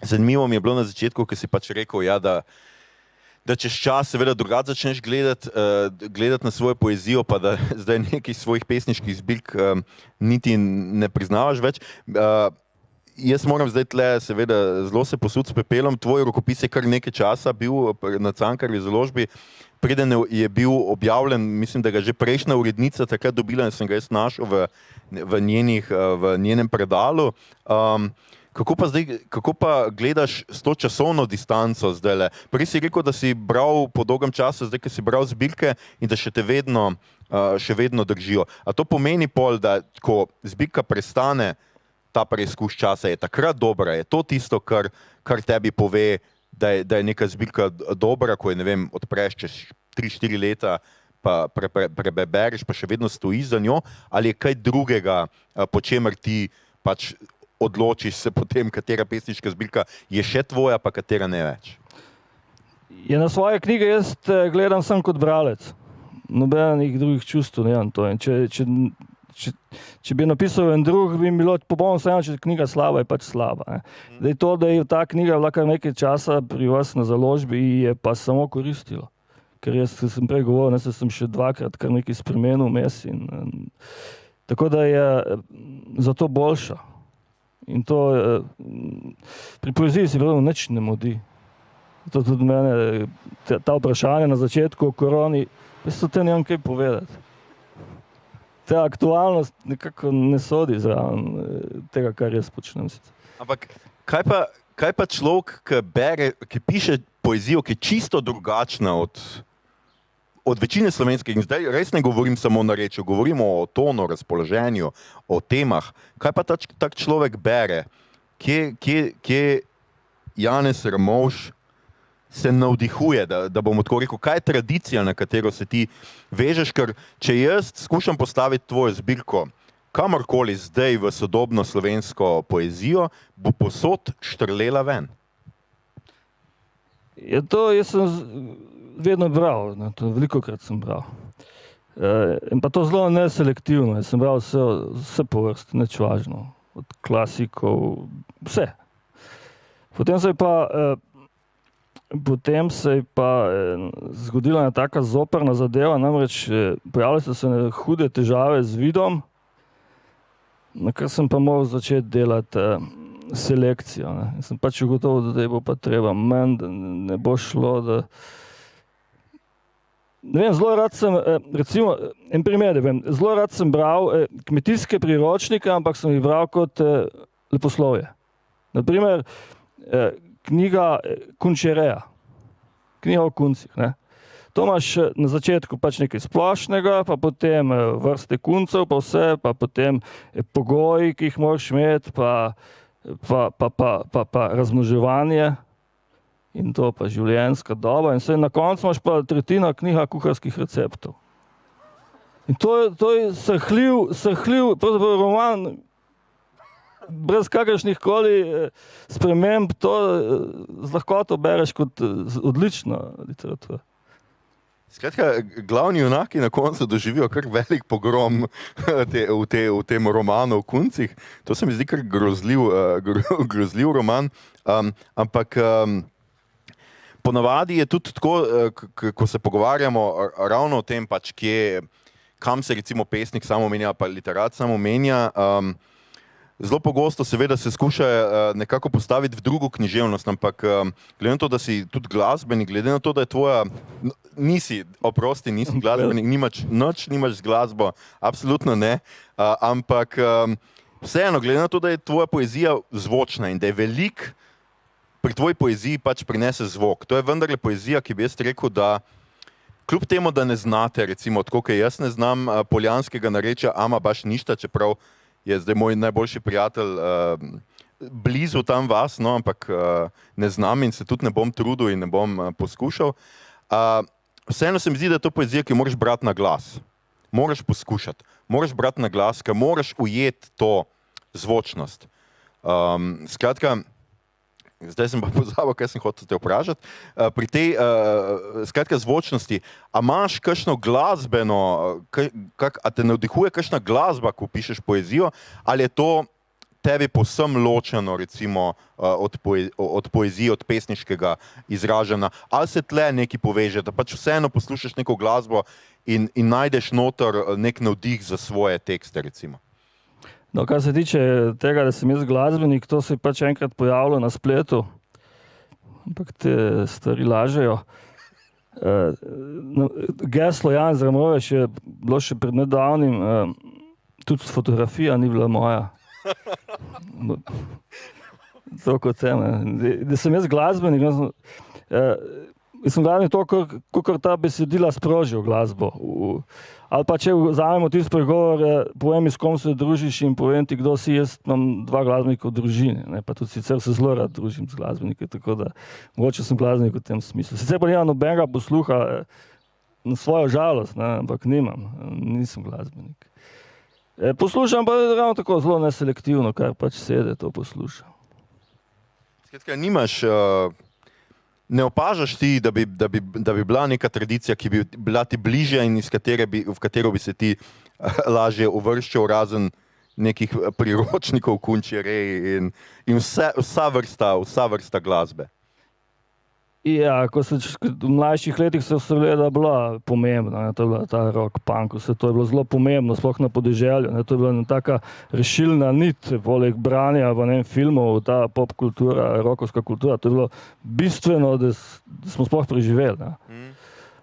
Zanimivo mi je bilo na začetku, ko si pač rekel, ja, da čez čas seveda drugače začneš gledati na svojo poezijo, pa da zdaj nekih svojih pesniških zbirk niti ne priznavaš več. Jaz moram zdaj tle seveda zelo se posud s pepelom. Tvoj rokopis je kar nekaj časa bil na Cankarjevi založbi. Preden je bil objavljen, mislim, da ga že prejšnja urednica takrat dobila in sem ga jaz našel v njenem predalu. Kako pa gledaš s to časovno distanco zdajle? Prej si rekel, da si bral po dolgem času, zdaj, ko si bral zbirke in da še vedno držijo. A to pomeni pol, da ko zbirka prestane ta preizkus časa, je takrat dobra? Je to tisto, kar tebi pove, da je neka zbirka dobra, ko je, ne vem, odpreš čez 3-4 leta, pa prebereš, pa še vedno stojiš za njo? Ali je kaj drugega, po čemer ti pač odločiš se potem, katera pesniška zbirka je še tvoja, pa katera ne več? Na svoje knjige jaz gledam sem kot bralec. Nobenih drugih čustev nemam to. Če bi napisal en drug, bi bilo popolnoma vseeno, če je knjiga slaba, je pač slaba. To, da je ta knjiga bila kar nekaj časa pri vas na založbi, je pa samo koristilo. Ker jaz sem prej govoril, sem še dvakrat kar nekaj spremenil vmes. Tako da je zato boljša. In to pri poeziji si pravno nič ne modi. To tudi mene, ta vprašanja na začetku o koroni, jaz to te nemam kaj povedati. Ta aktualnost nekako ne sodi zraven tega, kar jaz počnem. Ampak kaj pa človek, ki piše poezijo, ki je čisto drugačna od večine slovenskih, in zdaj res ne govorim samo o narečju, govorimo o tonu, razpoloženju, o temah. Kaj pa tak človek bere? Kje Janez Ramovš se navdihuje, da bomo tako rekel, kaj je tradicija, na katero se ti vežeš, ker če jaz skušam postaviti tvojo zbirko kamorkoli zdaj v sodobno slovensko poezijo, bo posod štrlela ven. Jaz sem vedno bral, velikokrat sem bral. In pa to zelo neselektivno, jaz sem bral vse po vrsti, nič važno, od klasikov, vse. Potem se je pa zgodila ena taka zoprna zadeva, namreč pojavile so se hude težave z vidom, na kar sem pa moral začeti delati selekcijo. In sem pač ugotovil, da bo pa treba manj, da ne bo šlo, da... Ne vem, zelo rad sem, recimo, en primer, zelo rad sem bral kmetijske priročnike, ampak sem jih bral kot leposlovje. Naprimer, knjiga Kunčereja, knjiga o kuncih. To imaš na začetku pač nekaj splošnega, pa potem vrste kuncev, pa vse, pa potem pogoji, ki jih moraš imeti, pa razmnoževanje in to pa življenjska doba. In na koncu imaš pa tretjina knjiga kuharskih receptov. In to je srhljiv, pravzaprav roman, brez kakršnih koli sprememb, to z lahkoto bereš kot odlična literatura. Skratka, glavni junaki na koncu doživijo kar velik pogrom v tem romanu v Kuncih. To se mi zdi kar grozljiv roman, ampak ponavadi je tudi tako, ko se pogovarjamo ravno o tem, pač kam se recimo pesnik samo menja, pa literat samo menja, zelo pogosto seveda se skuša nekako postaviti v drugo književnost, ampak glede na to, da si tudi glasbenik, glede na to, da je tvoja, nisi glasbenik, nimaš z glasbo, absolutno ne, ampak vseeno, glede na to, da je tvoja poezija zvočna in da je velik, pri tvoji poeziji pač prinese zvok. To je vendarle poezija, ki bi jaz rekel, da kljub temu, da ne znate, recimo, tako, ker jaz ne znam poljanskega narečja, ama baš ništa, čeprav je zdaj moj najboljši prijatelj blizu tam vas, no, ampak ne znam in se tudi ne bom trudil in ne bom poskušal. Vseeno se mi zdi, da je to poezija, ki moraš brati na glas. Moraš poskušati. Moraš brati na glas, ker moraš ujeti to zvočnost. Skratka, zdaj sem pa pozabil, kaj sem hotel te vprašati. Pri tej, skratka, zvočnosti, a imaš kakšno glasbeno, a te navdihuje kakšna glasba, ko pišeš poezijo, ali je to tebi povsem ločeno, recimo, od poezije, od pesniškega izražanja, ali se tle nekaj poveže, da pač vseeno poslušaš neko glasbo in najdeš noter nek navdih za svoje tekste, recimo? No, kar se tiče tega, da sem jaz glasbenik, to se je pač enkrat pojavilo na spletu, ampak te stvari lažejo. Geslo Jan Zramoveš je bilo še pred nedavnim, tudi fotografija ni bila moja. To kot teme. Da sem jaz glasbenik, sem glavni to, kakor ta besedila sprožijo glasbo. Ali pa če vzamemo tisti pregovor, povem, s kom se družiš in povem ti, kdo si, jaz imam 2 glasbenika v družini, ne, pa tudi sicer se zelo rad družim z glasbeniki, tako da mogoče sem glasbenik v tem smislu. Sicer pa nimam nobenega posluha na svojo žalost, ne, ampak nisem glasbenik. Poslušam pa ravno tako zelo neselektivno, kar pač sede, to poslušam. Skratka, ne opažaš ti, da bi bila neka tradicija, ki bi bila ti bližja in v katero bi se ti lažje uvrščal, razen nekih priročnikov, kunčerej in vsa vrsta glasbe? Ja, v mlajših letih se seveda bila pomembna, to je bila ta rock punk, vse to je bilo zelo pomembno, sploh na podeželju, to je bila ena taka rešilna nit, poleg branja filmov, ta pop kultura, rockovska kultura, to je bilo bistveno, da smo sploh preživeli.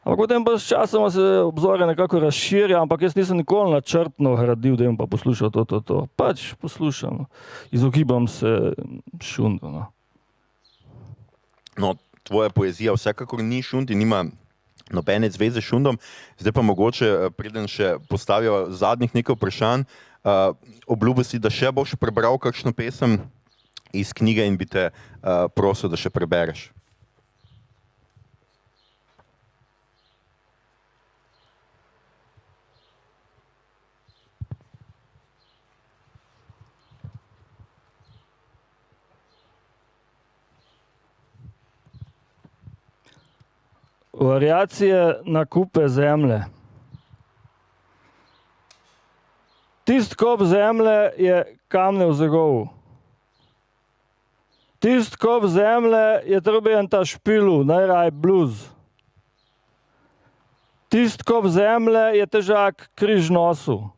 Ampak potem pa s časoma se obzorje nekako razširja, ampak jaz nisem nikoli načrtno gradil, da bom pa poslušal to. Pač poslušam, izogibam se šundu. No, tvoja poezija vsekakor ni šund in nima nobene zveze s šundom. Zdaj pa mogoče, preden še postavijo zadnjih nekaj vprašanj, obljubil si, da še boš prebral kakšno pesem iz knjige in bi te prosil, da še prebereš. Variacije na kupe zemlje. Tist kop zemlje je kamne v zegovu. Tist kop zemlje je trben ta špilu, najraj bluz. Tist kop zemlje je težak križ nosu.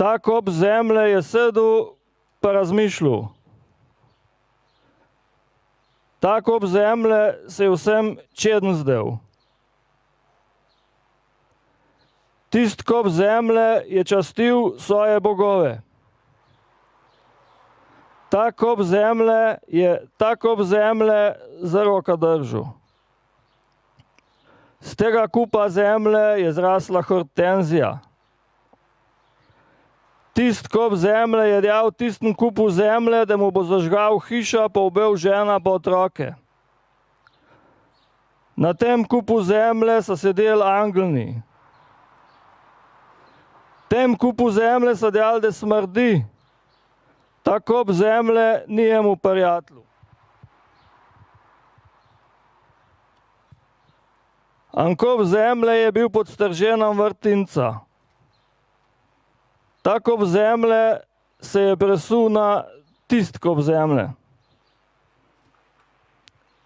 Ta kop zemlje je sedel pa razmišljal. Ta kop zemlje se je vsem čeden zdel. Tist kop zemlje je častil svoje bogove. Ta kop zemlje je ta kop zemlje za roka držal. Z tega kupa zemlje je zrasla hortenzija. Tist kop zemlje je dal tistem kupu zemlje, da mu bo zažgal hiša, pa ubel žena pa otroke. Na tem kupu zemlje so sedeli angelni. Tem kupu zemlje so dejali, da smrdi. Ta kop zemlje ni jemu prijatelj. Ankop zemlje je bil pod strženom vrtinca. Ta kop zemlje se je presul na tist kop zemlje.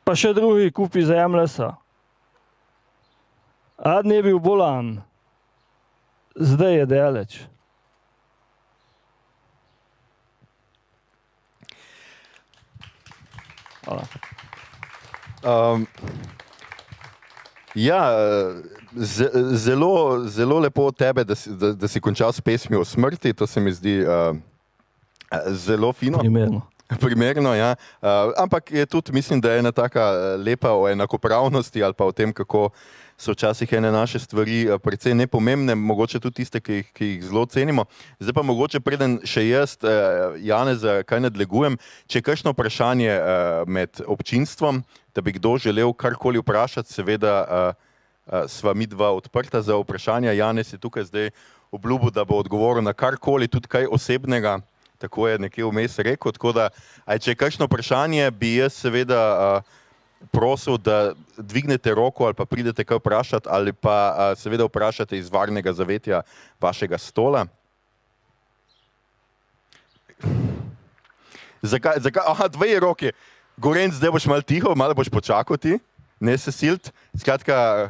Pa še drugi kupi zemlje so. Adni je bil bolan, zdaj je daleč. Hvala. Ja, zelo lepo od tebe, da si končal s pesmijo o smrti, to se mi zdi zelo fino. Primerno, ja. Ampak je tudi, mislim, da je ena taka lepa o enakopravnosti ali pa o tem, kako so včasih ene naše stvari precej nepomembne, mogoče tudi tiste, ki jih zelo cenimo. Zdaj pa mogoče preden še jaz, Janeza, kaj nadlegujem, če je kakšno vprašanje med občinstvom, da bi kdo želel karkoli vprašati, seveda sva midva odprta za vprašanja. Janez je tukaj zdaj obljubil, da bo odgovoril na karkoli, tudi kaj osebnega, tako je nekje vmes rekel, tako da, če je kakšno vprašanje, bi jaz seveda prosil, da dvignete roko ali pa pridete kaj vprašati ali pa seveda vprašate iz varnega zavetja vašega stola. Zakaj? Aha, dve roki. Gorenc, zdaj boš malo tiho, malo boš počakal ti, ne se silt. Skratka...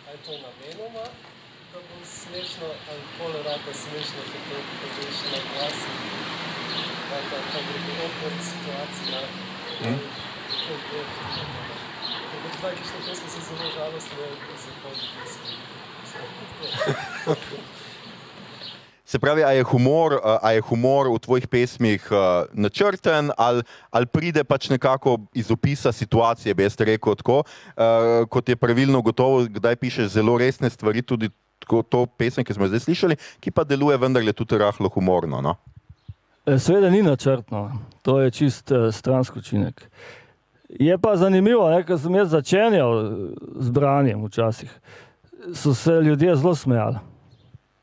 Ali to namenoma, da bo smešno, ali pole rata smešno, kako pozreši na glas, ali pa gre opert situacija. Kako dva, ki što pesme so zelo žalostne, se hoditi pesme. Se pravi, a je humor v tvojih pesmih načrten ali pride pač nekako iz opisa situacije, bi jaz rekel tako, kot je pravilno gotovo, kdaj pišeš zelo resne stvari, tudi to pesem, ki smo zdaj slišali, ki pa deluje vendarle tudi rahlo humorno, no? Seveda ni načrtno, to je čist stranski učinek. Je pa zanimivo, ko sem jaz začenjal z branjem včasih, so se ljudje zelo smejali.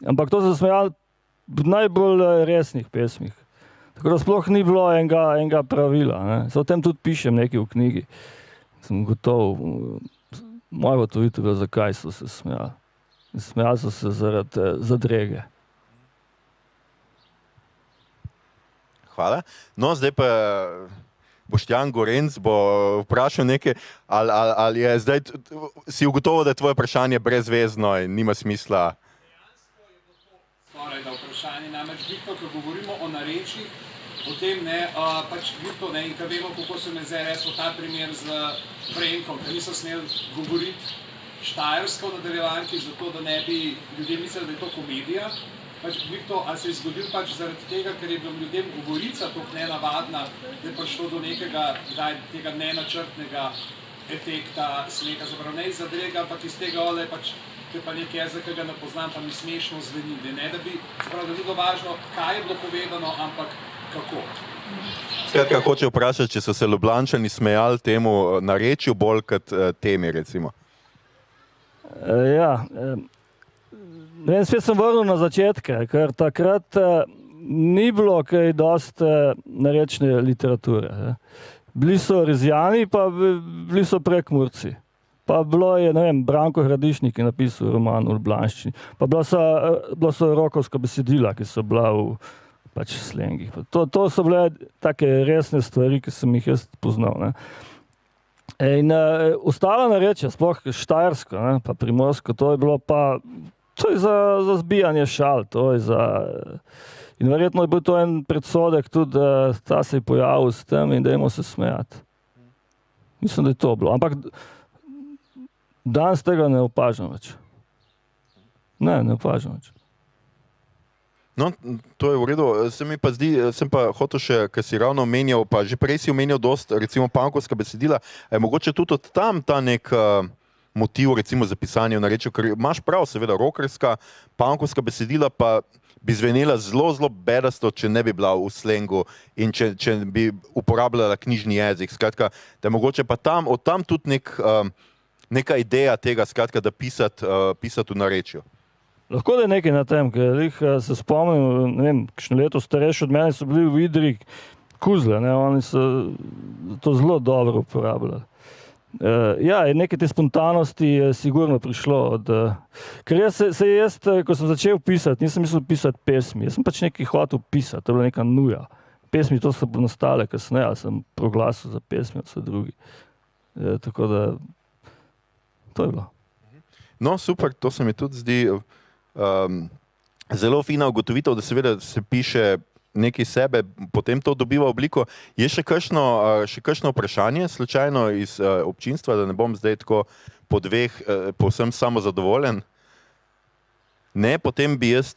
Ampak to so smejali v najbolj resnih pesmih. Tako da sploh ni bilo enega pravila. O tem tudi pišem nekaj v knjigi. Sem gotov, moja gotovitev, zakaj so se smejali. Smejali so se zaradi zadrege. Hvala. No, zdaj pa Boštjan Gorenc bo vprašal nekaj, ali je zdaj, si ugotovil, da je tvoje vprašanje brezvezno in nima smisla. Skoraj da vprašanje, namreč Viktor, ko govorimo o narečjih, o tem, pač Viktor, in ko vemo, kako se me zdaj reslo ta primer z Frenkom, ker niso smeli govoriti štajersko v nadaljevanki, zato da ne bi ljudje mislili, da je to komedija. Pač Viktor, ali se je zgodil pač zaradi tega, ker je bilo ljudem govorica toliko nenavadna, da je prišlo do nekega tega nenačrtnega efekta smeha, zapravo ne iz zadrega, ampak iz tega ole pač to je pa nek jezik, ki ga ne poznam, pa mi smešno zveni. Ne, da bi, zapravo, da ni bilo važno, kaj je bilo povedano, ampak kako. Skratka, hoče vprašati, če so se Ljubljančani smejali temu narečju bolj kot temi, recimo. Ja, spet sem vrnil na začetke, ker takrat ni bilo kaj dosti narečne literature. Bili so Rizjani, pa bili so Prekmurci. Pa bilo je, ne vem, Branko Hradišnik je napisal roman v ljubljanščini. Pa bila so rokovska besedila, ki so bila v pač slengih. To so bile take resne stvari, ki sem jih jaz poznal. In ostala narečja, sploh štajersko, pa primorsko, to je bilo pa, to je za zbijanje šal, to je za... In verjetno je bil to en predsodek tudi, ta se je pojavil s tem in dajmo se smejati. Mislim, da je to bilo. Ampak danes tega ne opažam več. Ne opažam več. No, to je v redu. Se mi pa zdi, sem pa hotel še, ker si ravno omenjal, pa že prej si omenjal dost, recimo, pankovska besedila, je mogoče tudi od tam ta nek motiv, recimo, za pisanje v narečju, ker imaš prav, seveda, rockerska, pankovska besedila pa bi zvenela zelo, zelo bedasto, če ne bi bila v slengu in če bi uporabljala knjižni jezik. Skratka, da je mogoče pa tam, od tam tudi neka ideja tega, skratka, da pisati v narečju. Lahko da je nekaj na tem, ker se spomnim, ne vem, kakšno leto starejši od mene so bili v Idri Kuzle, ne, oni so to zelo dobro uporabljali. Ja, nekaj te spontanosti je sigurno prišlo od... Ker jaz, ko sem začel pisati, nisem mislil pisati pesmi, jaz sem pač nekaj hotel pisati, to je bila neka nuja. Pesmi to so nastale kasneje, ali sem proglasil za pesmi, ali so drugi. Tako da, to je bilo. No, super, to se mi tudi zdi zelo fina ugotovitev, da seveda se piše nekaj sebe, potem to dobiva obliko. Je še kakšno vprašanje, slučajno iz občinstva, da ne bom zdaj tako po dveh povsem samozadovoljen? Ne, potem bi jaz,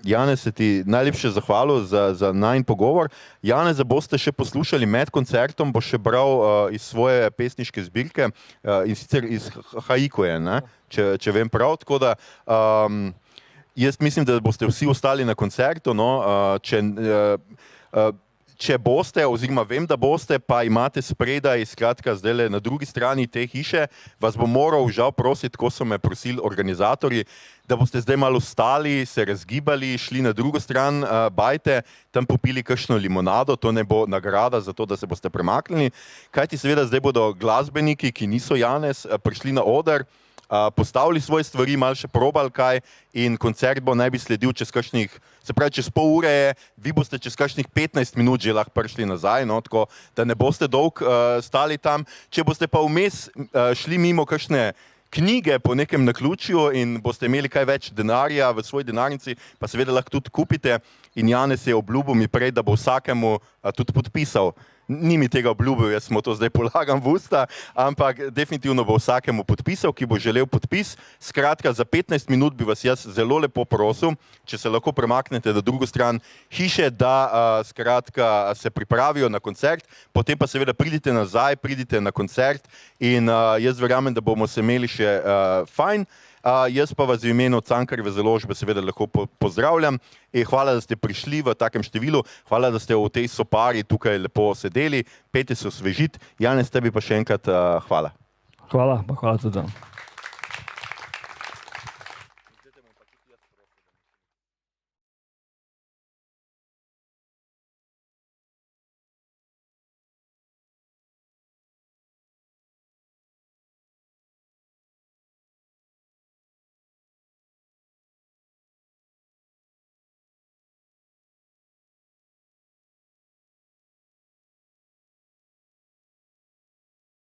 Janez, se ti najlepše zahvalil za najin pogovor. Janeza boste še poslušali med koncertom, bo še bral iz svoje pesniške zbirke, in sicer iz Haikuja, ne? Če vem prav, tako da jaz mislim, da boste vsi ostali na koncertu, no, če boste, oziroma vem, da boste, pa imate spredaj, skratka, zdajle na drugi strani te hiše, vas bom moral žal prositi, ko so me prosili organizatorji, da boste zdaj malo ostali, se razgibali, šli na drugo stran bajte, tam popili kakšno limonado, to ne bo nagrada za to, da se boste premaknili, kajti seveda zdaj bodo glasbeniki, ki niso Janez, prišli na oder, postavili svoje stvari, malo še probali kaj in koncert bo naj bi sledil čez kakšnih, se pravi čez pol ure je, vi boste čez kakšnih 15 minut že lahko prišli nazaj, no, tako da ne boste dolg stali tam. Če boste pa vmes šli mimo kakšne knjige po nekem naključju in boste imeli kaj več denarja v svoji denarnici, pa seveda lahko tudi kupite in Janez je obljubil mi prej, da bo vsakemu tudi podpisal. Ni mi tega obljubil, jaz mu to zdaj polagam v usta, ampak definitivno bo vsakemu podpisal, ki bo želel podpis. Skratka, za 15 minut bi vas jaz zelo lepo prosil, če se lahko premaknete na drugo stran hiše, da skratka se pripravijo na koncert, potem pa seveda pridite nazaj, pridite na koncert in jaz verjamem, da bomo se imeli še fajn. Jaz pa vas v imenu Cankarjeve založbe seveda lahko pozdravljam. Hvala, da ste prišli v takem številu, hvala, da ste v tej sopari tukaj lepo sedeli, pejte se osvežiti. Janez, tebi pa še enkrat hvala. Hvala, pa hvala tudi vam.